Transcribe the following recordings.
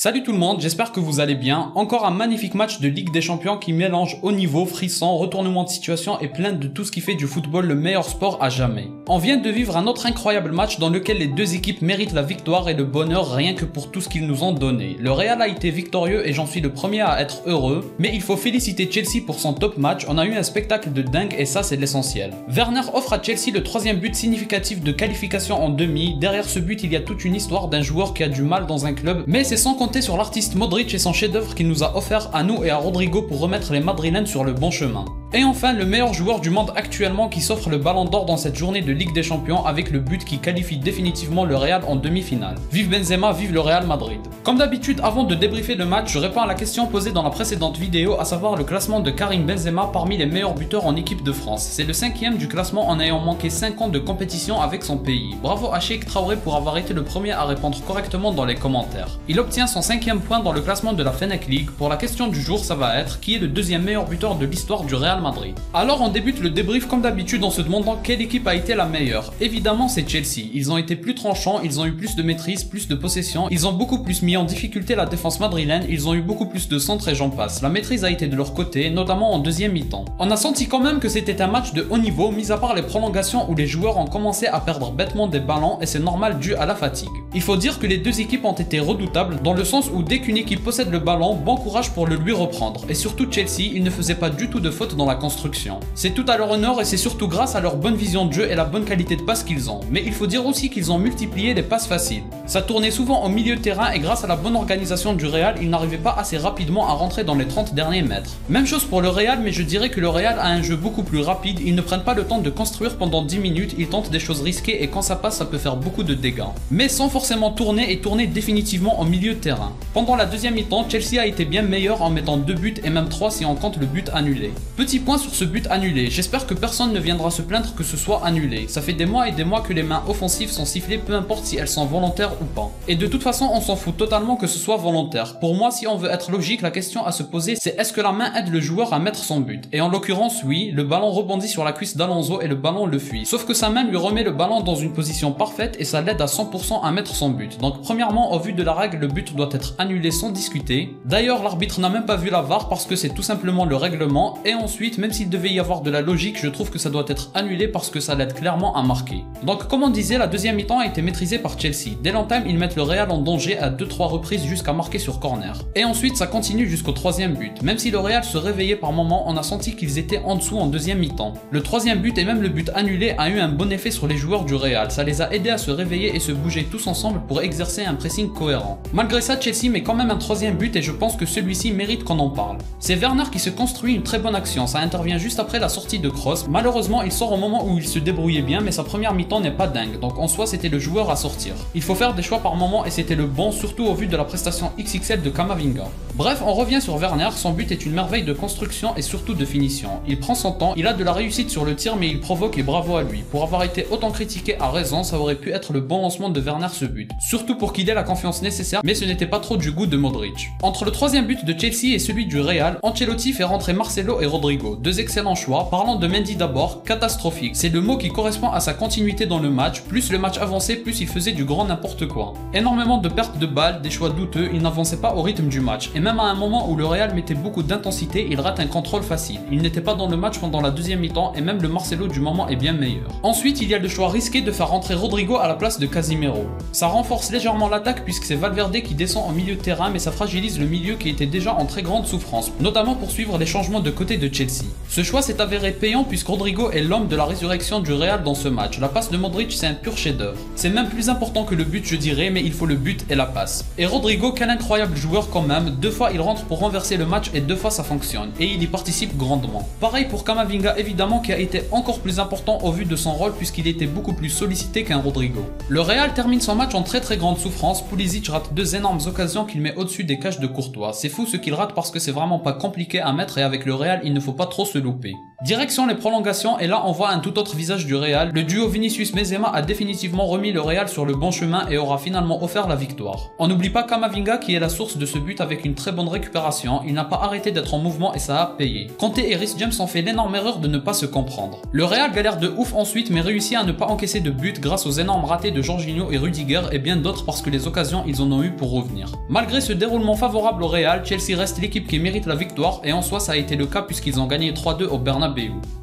Salut tout le monde, j'espère que vous allez bien. Encore un magnifique match de Ligue des Champions qui mélange haut niveau, frisson, retournement de situation et plein de tout ce qui fait du football le meilleur sport à jamais. On vient de vivre un autre incroyable match dans lequel les deux équipes méritent la victoire et le bonheur rien que pour tout ce qu'ils nous ont donné. Le Real a été victorieux et j'en suis le premier à être heureux, mais il faut féliciter Chelsea pour son top match, on a eu un spectacle de dingue et ça c'est l'essentiel. Werner offre à Chelsea le troisième but significatif de qualification en demi, derrière ce but il y a toute une histoire d'un joueur qui a du mal dans un club, mais c'est sans compter sur l'artiste Modric et son chef-d'œuvre qu'il nous a offert à nous et à Rodrigo pour remettre les Madrilènes sur le bon chemin. Et enfin, le meilleur joueur du monde actuellement qui s'offre le ballon d'or dans cette journée de Ligue des Champions avec le but qui qualifie définitivement le Real en demi-finale. Vive Benzema, vive le Real Madrid. Comme d'habitude, avant de débriefer le match, je réponds à la question posée dans la précédente vidéo, à savoir le classement de Karim Benzema parmi les meilleurs buteurs en équipe de France. C'est le 5e du classement en ayant manqué 5 ans de compétition avec son pays. Bravo à Cheikh Traoré pour avoir été le premier à répondre correctement dans les commentaires. Il obtient son 5e point dans le classement de la Fennec League. Pour la question du jour, ça va être qui est le deuxième meilleur buteur de l'histoire du Real Madrid. Alors on débute le débrief comme d'habitude en se demandant quelle équipe a été la meilleure. Évidemment c'est Chelsea, ils ont été plus tranchants, ils ont eu plus de maîtrise, plus de possession, ils ont beaucoup plus mis en difficulté la défense madrilène, ils ont eu beaucoup plus de centres et j'en passe. La maîtrise a été de leur côté, notamment en deuxième mi-temps. On a senti quand même que c'était un match de haut niveau, mis à part les prolongations où les joueurs ont commencé à perdre bêtement des ballons et c'est normal dû à la fatigue. Il faut dire que les deux équipes ont été redoutables dans le sens où dès qu'une équipe possède le ballon, bon courage pour le lui reprendre. Et surtout Chelsea, ils ne faisaient pas du tout de faute dans la construction. C'est tout à leur honneur et c'est surtout grâce à leur bonne vision de jeu et la bonne qualité de passe qu'ils ont. Mais il faut dire aussi qu'ils ont multiplié les passes faciles. Ça tournait souvent au milieu de terrain et grâce à la bonne organisation du Real, ils n'arrivaient pas assez rapidement à rentrer dans les 30 derniers mètres. Même chose pour le Real, mais je dirais que le Real a un jeu beaucoup plus rapide, ils ne prennent pas le temps de construire pendant 10 minutes, ils tentent des choses risquées et quand ça passe ça peut faire beaucoup de dégâts. Mais sans forcément tourner et tourner définitivement au milieu de terrain. Pendant la deuxième mi-temps, Chelsea a été bien meilleur en mettant 2 buts et même 3 si on compte le but annulé. Petit point sur ce but annulé, j'espère que personne ne viendra se plaindre que ce soit annulé. Ça fait des mois et des mois que les mains offensives sont sifflées peu importe si elles sont volontaires ou pas. Et de toute façon on s'en fout totalement que ce soit volontaire. Pour moi si on veut être logique, la question à se poser c'est est-ce que la main aide le joueur à mettre son but? Et en l'occurrence oui, le ballon rebondit sur la cuisse d'Alonso et le ballon le fuit. Sauf que sa main lui remet le ballon dans une position parfaite et ça l'aide à 100% à mettre son but. Donc premièrement au vu de la règle le but doit être annulé sans discuter. D'ailleurs l'arbitre n'a même pas vu la VAR parce que c'est tout simplement le règlement et ensuite même s'il devait y avoir de la logique je trouve que ça doit être annulé parce que ça l'aide clairement à marquer. Donc comme on disait la deuxième mi-temps a été maîtrisée par Chelsea. Dès l'entame ils mettent le Real en danger à 2-3 reprises jusqu'à marquer sur corner. Et ensuite ça continue jusqu'au troisième but. Même si le Real se réveillait par moments on a senti qu'ils étaient en dessous en deuxième mi-temps. Le troisième but et même le but annulé a eu un bon effet sur les joueurs du Real. Ça les a aidés à se réveiller et se bouger tous ensemble pour exercer un pressing cohérent. Malgré ça Chelsea met quand même un troisième but et je pense que celui-ci mérite qu'on en parle. C'est Werner qui se construit une très bonne action, ça intervient juste après la sortie de Kroos. Malheureusement il sort au moment où il se débrouillait bien mais sa première mi-temps n'est pas dingue, donc en soi c'était le joueur à sortir. Il faut faire des choix par moment et c'était le bon, surtout au vu de la prestation XXL de Camavinga. Bref, on revient sur Werner, son but est une merveille de construction et surtout de finition. Il prend son temps, il a de la réussite sur le tir mais il provoque et bravo à lui. Pour avoir été autant critiqué à raison, ça aurait pu être le bon lancement de Werner ce but. Surtout pour qu'il ait la confiance nécessaire, mais ce n'était pas trop du goût de Modric. Entre le troisième but de Chelsea et celui du Real, Ancelotti fait rentrer Marcelo et Rodrigo. Deux excellents choix. Parlant de Mendy d'abord, catastrophique. C'est le mot qui correspond à sa continuité dans le match. Plus le match avançait, plus il faisait du grand n'importe quoi. Énormément de pertes de balles, des choix douteux, il n'avançait pas au rythme du match. Et même à un moment où le Real mettait beaucoup d'intensité, il rate un contrôle facile. Il n'était pas dans le match pendant la deuxième mi-temps et même le Marcelo du moment est bien meilleur. Ensuite, il y a le choix risqué de faire rentrer Rodrigo à la place de Casemiro. Ça renforce légèrement l'attaque puisque c'est Valverde qui descend au milieu de terrain mais ça fragilise le milieu qui était déjà en très grande souffrance, notamment pour suivre les changements de côté de Chelsea. Ce choix s'est avéré payant puisque Rodrigo est l'homme de la résurrection du Real dans ce match. La passe de Modric c'est un pur chef-d'œuvre. C'est même plus important que le but je dirais, mais il faut le but et la passe. Et Rodrigo, quel incroyable joueur quand même, 2 fois il rentre pour renverser le match et 2 fois ça fonctionne. Et il y participe grandement. Pareil pour Camavinga évidemment qui a été encore plus important au vu de son rôle puisqu'il était beaucoup plus sollicité qu'un Rodrigo. Le Real termine son match en très grande souffrance, Pulisic rate 2 énormes occasions qu'il met au-dessus des cages de Courtois. C'est fou ce qu'il rate parce que c'est vraiment pas compliqué à mettre et avec le Real il ne faut pas trop se louper. Direction les prolongations et là on voit un tout autre visage du Real. Le duo Vinicius-Benzema a définitivement remis le Real sur le bon chemin et aura finalement offert la victoire. On n'oublie pas Camavinga qui est la source de ce but avec une très bonne récupération, il n'a pas arrêté d'être en mouvement et ça a payé. Kanté et Reece James ont fait l'énorme erreur de ne pas se comprendre. Le Real galère de ouf ensuite mais réussit à ne pas encaisser de but grâce aux énormes ratés de Jorginho et Rudiger et bien d'autres parce que les occasions ils en ont eu pour revenir. Malgré ce déroulement favorable au Real, Chelsea reste l'équipe qui mérite la victoire et en soi ça a été le cas puisqu'ils ont gagné 3-2 au Bernabeu.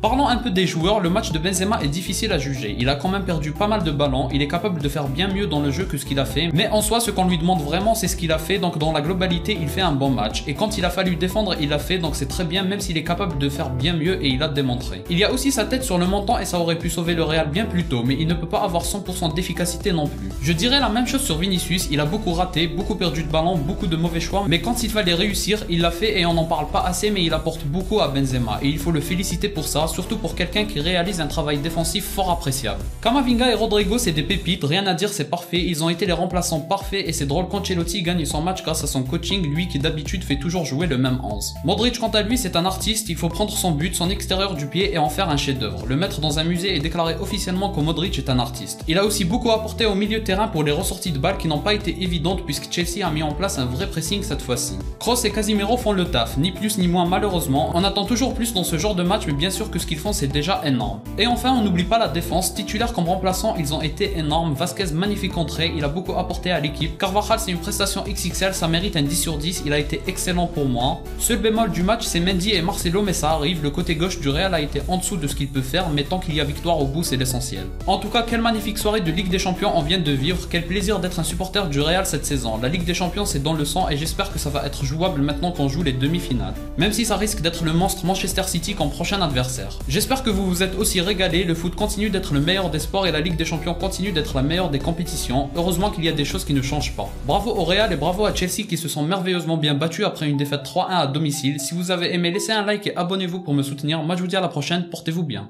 Parlons un peu des joueurs, le match de Benzema est difficile à juger, il a quand même perdu pas mal de ballons, il est capable de faire bien mieux dans le jeu que ce qu'il a fait, mais en soi ce qu'on lui demande vraiment c'est ce qu'il a fait, donc dans la globalité il fait un bon match, et quand il a fallu défendre il l'a fait, donc c'est très bien même s'il est capable de faire bien mieux et il a démontré. Il y a aussi sa tête sur le montant et ça aurait pu sauver le Real bien plus tôt, mais il ne peut pas avoir 100% d'efficacité non plus. Je dirais la même chose sur Vinicius, il a beaucoup raté, beaucoup perdu de ballon, beaucoup de mauvais choix, mais quand il fallait réussir, il l'a fait et on n'en parle pas assez, mais il apporte beaucoup à Benzema et il faut le féliciter pour ça, surtout pour quelqu'un qui réalise un travail défensif fort appréciable. Camavinga et Rodrigo c'est des pépites, rien à dire, c'est parfait, ils ont été les remplaçants parfaits et c'est drôle qu'Ancelotti gagne son match grâce à son coaching, lui qui d'habitude fait toujours jouer le même 11. Modric quant à lui c'est un artiste, il faut prendre son but, son extérieur du pied et en faire un chef-d'œuvre, le mettre dans un musée et déclarer officiellement que Modric est un artiste. Il a aussi beaucoup apporté au milieu de terrain pour les ressorties de balles qui n'ont pas été évidentes puisque Chelsea a mis en place un vrai pressing cette fois-ci. Kroos et Casemiro font le taf, ni plus ni moins malheureusement, on attend toujours plus dans ce genre de match mais bien sûr que ce qu'ils font c'est déjà énorme. Et enfin on n'oublie pas la défense, titulaire comme remplaçant ils ont été énormes, Vasquez magnifique entrée, il a beaucoup apporté à l'équipe, Carvajal c'est une prestation XXL, ça mérite un 10 sur 10, il a été excellent pour moi. Seul bémol du match c'est Mendy et Marcelo mais ça arrive, le côté gauche du Real a été en dessous de ce qu'il peut faire mais tant qu'il y a victoire au bout c'est l'essentiel. En tout cas quelle magnifique soirée de Ligue des Champions on vient de vivre, quel plaisir d'être un supporter du Real cette saison, la Ligue des Champions c'est dans le sang et j'espère que ça va être jouable maintenant qu'on joue les demi-finales. Même si ça risque d'être le monstre Manchester City comme prochain adversaire. J'espère que vous vous êtes aussi régalés, le foot continue d'être le meilleur des sports et la Ligue des Champions continue d'être la meilleure des compétitions, heureusement qu'il y a des choses qui ne changent pas. Bravo au Real et bravo à Chelsea qui se sont merveilleusement bien battus après une défaite 3-1 à domicile. Si vous avez aimé laissez un like et abonnez-vous pour me soutenir, moi je vous dis à la prochaine, portez-vous bien.